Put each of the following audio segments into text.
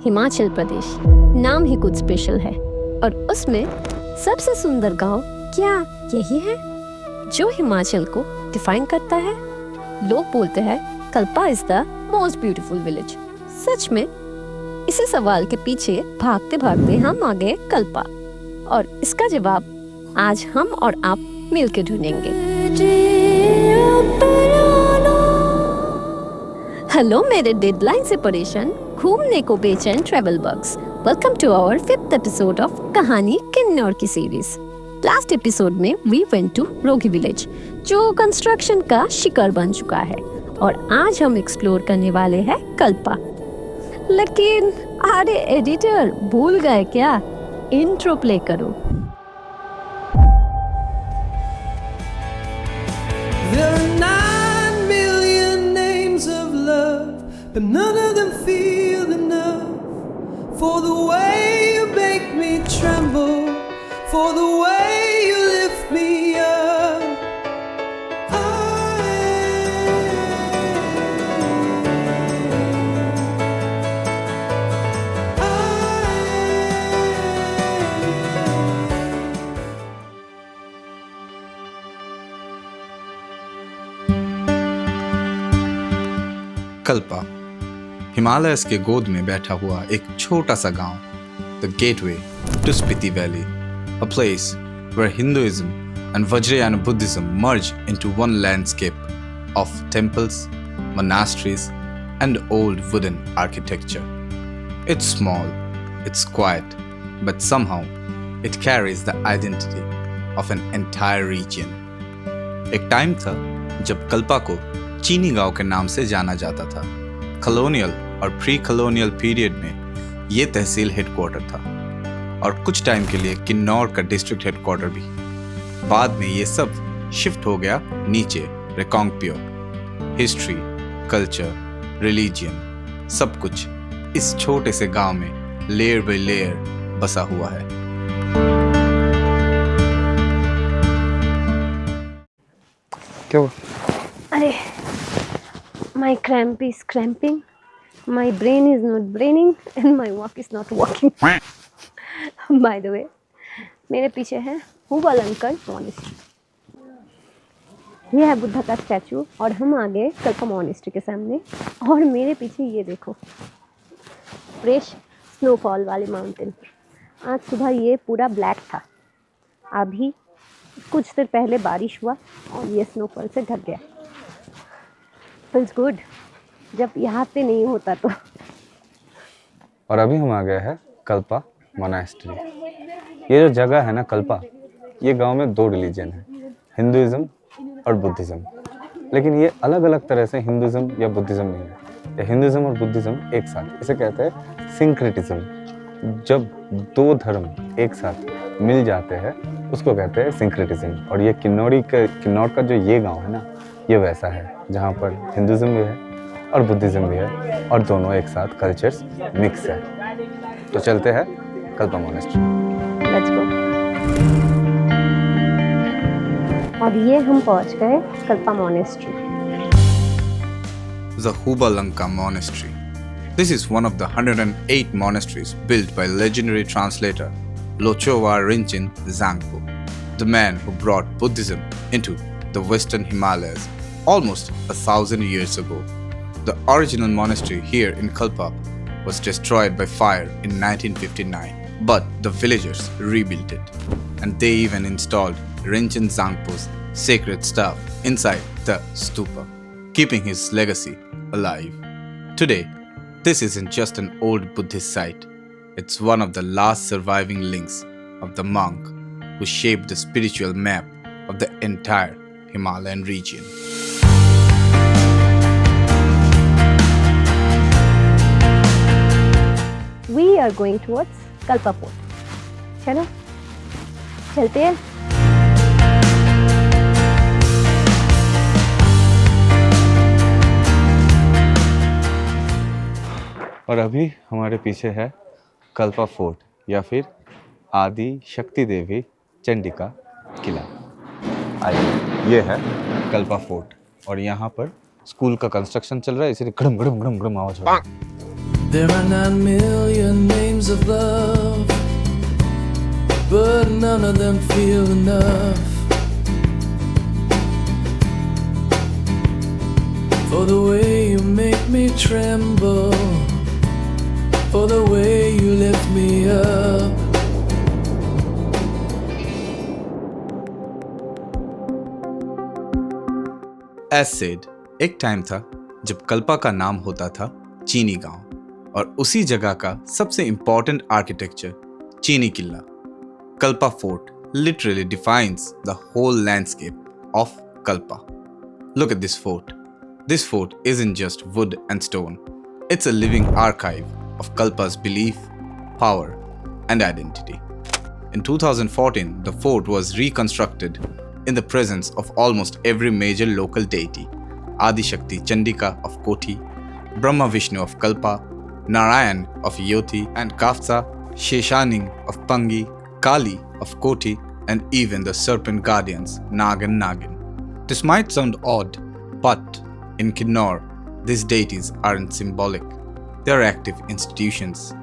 हिमाचल प्रदेश, नाम ही कुछ स्पेशल है। और उसमें सबसे सुंदर गांव क्या यही है जो हिमाचल को डिफाइन करता है? लोग बोलते हैं Kalpa is the most beautiful village. सच में? इसी सवाल के पीछे भागते भागते हम आ गए कल्पा, और इसका जवाब आज हम और आप मिलकर ढूंढेंगे। हेलो मेरे डेडलाइन से परेशान, घूमने को बेचैन travel bugs. Welcome to our 5th episode of कहानी किन्नौर की सीरीज। लास्ट एपिसोड में we went to Rogi village, जो कंस्ट्रक्शन का शिकार बन चुका है, और आज हम एक्सप्लोर करने वाले हैं कल्पा। लेकिन अरे एडिटर, भूल गए क्या? इंट्रो प्ले करो। There are 9 million names of love, but none of them feel enough for the way you make me tremble, for the way you lift me up. Kalpa, Himalayas के गोद में बैठा हुआ एक छोटा सा गांव, the gateway to Spiti valley, a place where Hinduism and Vajrayana Buddhism merge into one landscape of temples, monasteries, and old wooden architecture. It's small, it's quiet, but somehow it carries the identity of an entire region. एक time था जब कल्पा को चीनी गांव के नाम से जाना जाता था। कॉलोनियल और प्री कॉलोनियल पीरियड में ये तहसील हेडक्वार्टर था, और कुछ टाइम के लिए किन्नौर का डिस्ट्रिक्ट हेडक्वार्टर भी। बाद में ये सब शिफ्ट हो गया नीचे रिकांगपिओ। हिस्ट्री, कल्चर, रिलीजियन, सब कुछ इस छोटे से गांव में लेयर बाय लेयर बसा हुआ है। क्या हुआ? अरे my cramp is cramping, my brain is not braining, and my walk is not walking. By the way, मेरे पीछे है हुवालंकर मॉनेस्ट्री। ये है बुद्धा का स्टैचू, और हम आ गए कल्पा मॉनेस्ट्री के सामने। और मेरे पीछे ये देखो, फ्रेश स्नोफॉल वाले माउंटेन। आज सुबह ये पूरा ब्लैक था, अभी कुछ देर पहले बारिश हुआ और ये स्नोफॉल से ढक गया। फील्स गुड जब यहाँ पे नहीं होता तो। और अभी हम आ गए हैं कल्पा मोनास्ट्री। ये जो जगह है ना कल्पा, ये गांव में 2 रिलीजन है, हिंदुइज्म और बुद्धिज़्म। लेकिन ये अलग अलग तरह से हिंदुइज्म या बुद्धिज़्म नहीं है। ये हिंदुइज्म और बुद्धिज़्म एक साथ, इसे कहते हैं सिंक्रेटिज्म। जब 2 धर्म एक साथ मिल जाते हैं उसको कहते हैं सिंक्रेटिज्म। और ये किन्नौर का जो ये गाँव है ना, ये वैसा है जहाँ पर हिंदुइज्म भी है और बुद्धिज़्म भी है, और दोनों एक साथ कल्चर्स मिक्स है। तो चलते हैं कल्पा मॉनेस्ट्री। Let's go. और ये हम पहुंच गए Kalpa monastery. The Hubalanka Monastery. This is one of the 108 monasteries built by legendary translator Lochowa Rinchen Zangpo, the man who brought Buddhism into the Western Himalayas almost 1,000 years ago. The original monastery here in Kalpa was destroyed by fire in 1959, but the villagers rebuilt it, and they even installed Rinchen Zangpo's sacred staff inside the stupa, keeping his legacy alive. Today, this isn't just an old Buddhist site, it's one of the last surviving links of the monk who shaped the spiritual map of the entire Himalayan region. We are going towards Kalpa Port. चलो चलते हैं। और अभी हमारे पीछे है Kalpa fort, या फिर आदि शक्ति देवी चंडिका किला। आइए, ये है कल्पा फोर्ट, और यहाँ पर स्कूल का कंस्ट्रक्शन चल रहा है, इसलिए गड़म गड़म गड़म गड़म आवाज हो रहा है। There are 9 million names of love, but none of them feel enough for the way you make me tremble, for the way you lift me up. As said, एक टाइम था जब कल्पा का नाम होता था चीनी गांव, और उसी जगह का सबसे इंपॉर्टेंट आर्किटेक्चर चीनी किला Kalpa fort literally defines the whole landscape of Kalpa. Look at this fort. This fort isn't just wood and stone. It's a living archive of Kalpa's belief, power, and identity. In 2014, the fort was reconstructed in the presence of almost every major local deity: Adi Shakti Chandika of Koti, Brahma Vishnu of Kalpa, Narayan of Yothi, and Kafsa Sheshaning of Pangi, Kali of Koti, and even the serpent guardians Nag and Nagin. This might sound odd, but in Kinnor, these deities aren't symbolic. They are active institutions.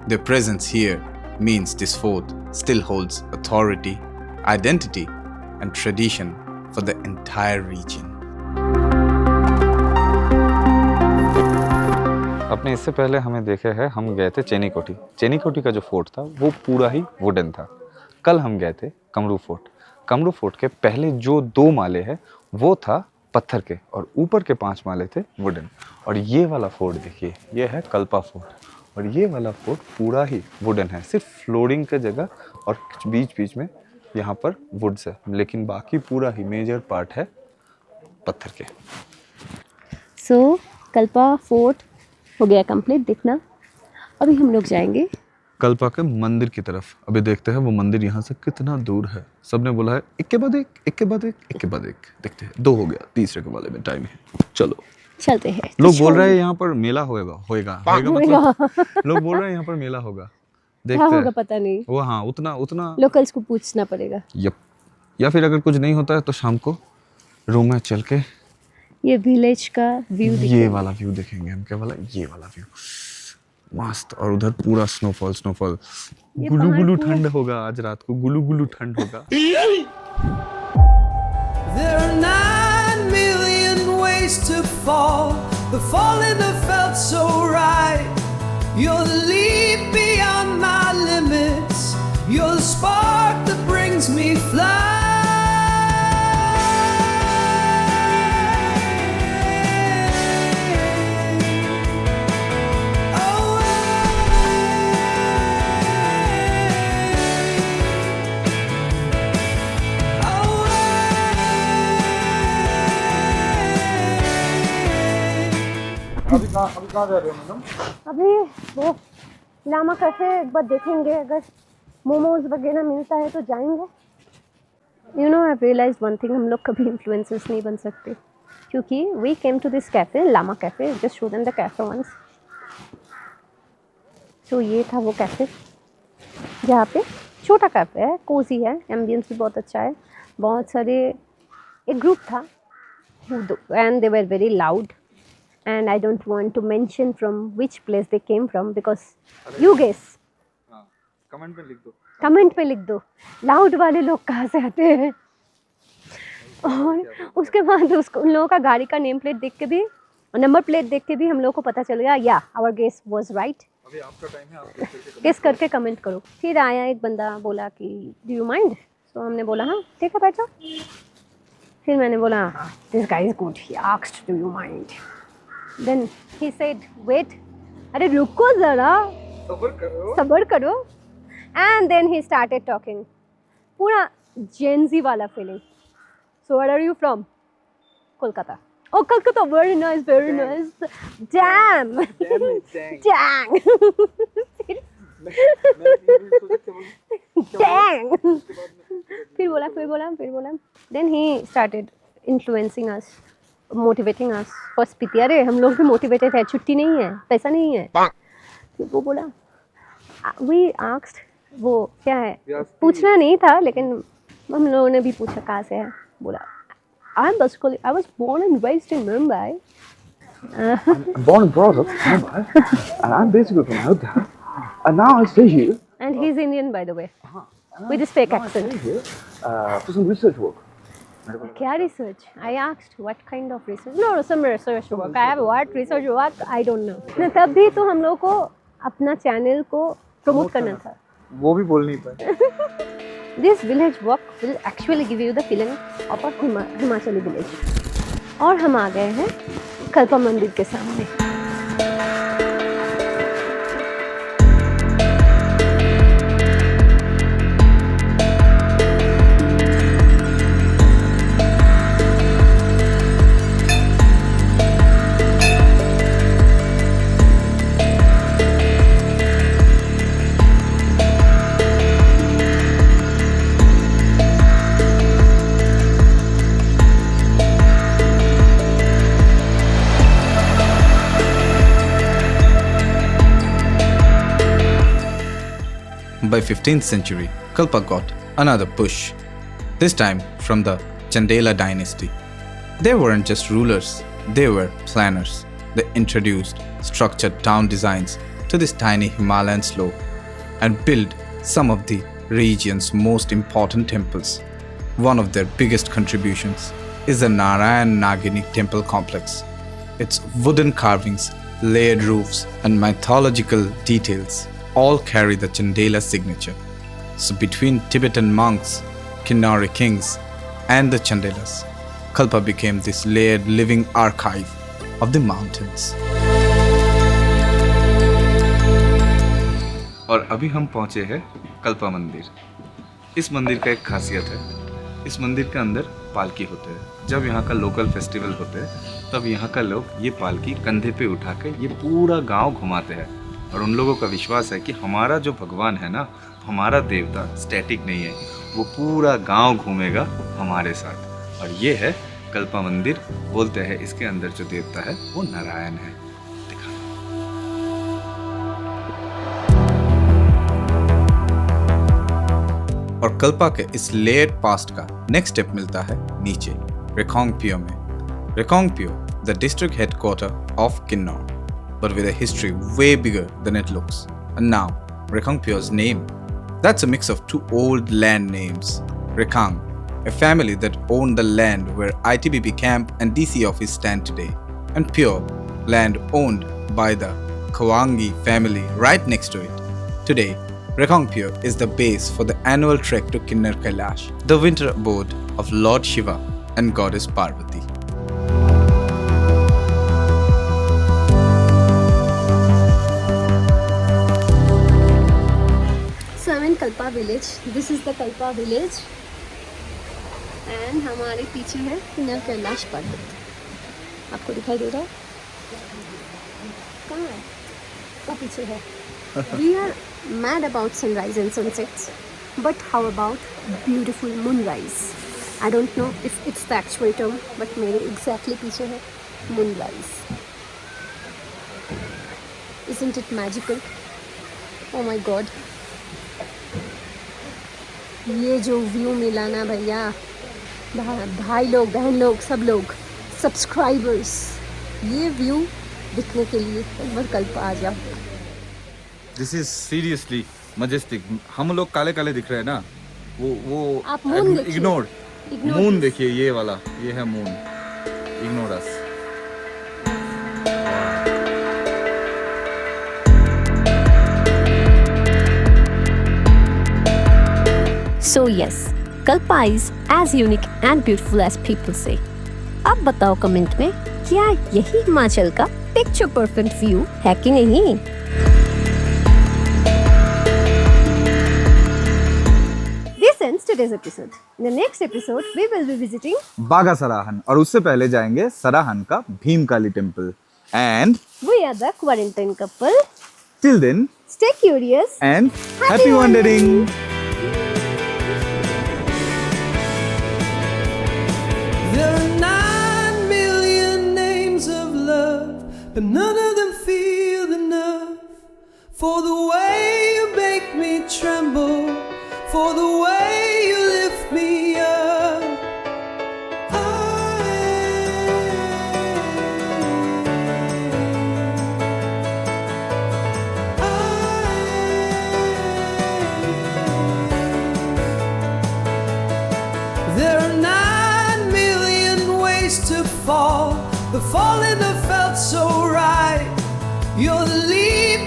Their presence here means this fort still holds authority, identity, and tradition for the entire region. अपने इससे पहले हमें देखे है, हम गए थे चेनी कोठी। चेनी कोठी का जो फोर्ट था वो पूरा ही वुडन था। कल हम गए थे कमरू फोर्ट। कमरू फोर्ट के पहले जो 2 माले हैं वो था पत्थर के, और ऊपर के 5 माले थे वुडन। और ये वाला फोर्ट देखिए, ये है कल्पा फोर्ट, और ये वाला फोर्ट पूरा ही वुडन है। सिर्फ फ्लोरिंग का जगह और बीच बीच में यहाँ पर वुड्स है, लेकिन बाकी पूरा ही मेजर पार्ट है पत्थर के। सो कल्पा फोर्ट हो गया कंप्लीट दिखना। अभी हम लोग जाएंगे कल्पा के मंदिर की तरफ। अभी देखते हैं वो मंदिर यहाँ से कितना दूर है। सबने बोला है एक के बाद एक, एक के बाद एक, एक के बाद एक। देखते हैं, 2 हो गया, तीसरे के वाले में टाइम है। चलो चलते हैं। लोग बोल रहे हैं यहाँ पर मेला होएगा मतलब लोग बोल रहे हैं यहाँ पर मेला होगा। क्या देखते होगा हैं पता नहीं, वो। हाँ, उतना लोकल्स को पूछना पड़ेगा। यप। या फिर अगर कुछ नहीं होता है तो शाम को रूम में चल के ये विलेज का व्यू ये वाला व्यू देखेंगे हम। क्या वाला? ये वाला व्यू मस्त। और उधर पूरा स्नोफॉल गुलू गुलू ठंड होगा। आज रात को गुलू गुलू ठंड होगा। There are 9 million ways to fall. The falling have felt so right. You're the leap beyond my limits. You're the spark that brings me flight. अभी कहाँ जा रहे हो मैडम? अभी वो लामा कैफे एक बार देखेंगे, अगर मोमोज वगैरह मिलता है तो जाएंगे। You know I realise one thing, हम लोग कभी इन्फ्लुएंसर्स नहीं बन सकते, क्योंकि we came to this cafe Lama cafe, just show them the cafe once. So ये था वो कैफे जहाँ पे छोटा कैफे है, कोजी है, एम्बियंस भी बहुत अच्छा है। बहुत सारे एक ग्रुप था and they were very loud, and I don't want to mention from which place they came from because you guess. Comment में लिख दो। कमेंट पे लिख दो लाउड वाले लोग कहाँ से आते हैं। और उसके बाद उसको उन लोगों का गाड़ी का नेम प्लेट देख के भी और नंबर प्लेट देख के भी हम लोगों को पता चल गया, या आवर गेस वाज राइट। अभी आपका टाइम है, आप गेस करके कमेंट करो। फिर आया एक बंदा बोला कि डू यू माइंड, तो हमने बोला हाँ ठीक है बैठो। फिर मैंने बोला this guy is good, he asked do you mind, then he said wait, अरे रुको ज़रा, सब्र करो। and then he started talking, पूरा Gen Z वाला feeling. So where are you from? Kolkata. Oh Kolkata, very nice, very nice. Damn. Dang. Dang. फिर बोला then he started influencing us, motivating us for Spiti. अरे हम लोग भी motivated है, छुट्टी नहीं है, पैसा नहीं है। तो वो बोला वी आस्क्ड, वो क्या है पूछना नहीं था, लेकिन हम लोगों ने भी पूछा कहाँ से है। बोला I was born and raised in Mumbai. I'm born and brought up in Mumbai, and I'm basically from Ayodhya. And now I stay here. And he's Indian, by the way, with his fake accent. Here for some research work. क्या research? I asked what kind of research? No, some research work. I have what research work? I don't know. तब भी तो हम लोग को अपना channel को promote करना था. वो भी बोल नहीं पाए. This village walk will actually give you the feeling of a Himachali village. और हम आ गए हैं कल्पा मंदिर के सामने. By 15th century, Kalpa got another push, this time from the Chandela dynasty. They weren't just rulers, they were planners. They introduced structured town designs to this tiny Himalayan slope and built some of the region's most important temples. One of their biggest contributions is the Narayan Nagini temple complex. Its wooden carvings, layered roofs, and mythological details all carry the Chandela signature. So between Tibetan monks, Kinnari kings, and the Chandelas, Kalpa became this layered living archive of the mountains. और अभी हम पहुंचे हैं कल्पा मंदिर. इस मंदिर का एक खासियत है, इस मंदिर के अंदर पालकी होते हैं. जब यहाँ का लोकल फेस्टिवल होते हैं तब यहाँ का लोग ये पालकी कंधे पे उठा के ये पूरा गांव घुमाते हैं. और उन लोगों का विश्वास है कि हमारा जो भगवान है ना, हमारा देवता स्टैटिक नहीं है, वो पूरा गांव घूमेगा हमारे साथ. और ये है कल्पा मंदिर. बोलते हैं इसके अंदर जो देवता है वो नारायण है. दिखा. और कल्पा के इस लेयर्ड पास्ट का नेक्स्ट स्टेप मिलता है नीचे रेकोंगपियो में. Reckong Peo, the district headquarter of Kinnaur, but with a history way bigger than it looks. And now, Rekongpyo's name, that's a mix of two old land names. Rekang, a family that owned the land where ITBP camp and DC office stand today, and Pyo, land owned by the Kawangi family right next to it. Today, Rekongpyo is the base for the annual trek to Kinnar Kailash, the winter abode of Lord Shiva and Goddess Parvati. Kalpa village. This is the Kalpa village and हमारे पीछे है किन्नर कैलाश पर्वत. आपको दिखाई दे रहा है? कहाँ है? कहाँ पीछे है? We are mad about sunrise and sunsets, but how about beautiful moonrise? I don't know if it's the actual term, but मेरे एग्जैक्टली पीछे है moonrise. Isn't it magical? Oh my god, ये जो व्यू मिला ना भैया, भाई लोग, बहन लोग, सब लोग, सब्सक्राइबर्स, ये व्यू दिखने के लिए एक बार कल्पा आ जाओ. This is seriously majestic. हम लोग काले काले दिख रहे हैं ना, वो आप मून देखिए. इग्नोर मून देखिए, ये वाला, ये है moon. Ignore us. So yes, Kalpa is as unique and beautiful as people say. अब बताओ कमेंट में, क्या यही हिमाचल का पिक्चर परफेक्ट व्यू है कि नहीं? This ends today's episode. In the next episode, we will be visiting बागा सराहन, और उससे पहले जाएंगे सराहन का Bhimakali temple. And we are the quarantine couple. till then, Stay curious and Happy happy wandering. There are 9 million names of love, but none of them feel enough for the way you make me tremble, for the way you lift me up. used to fall, the falling that felt so right. You're the leap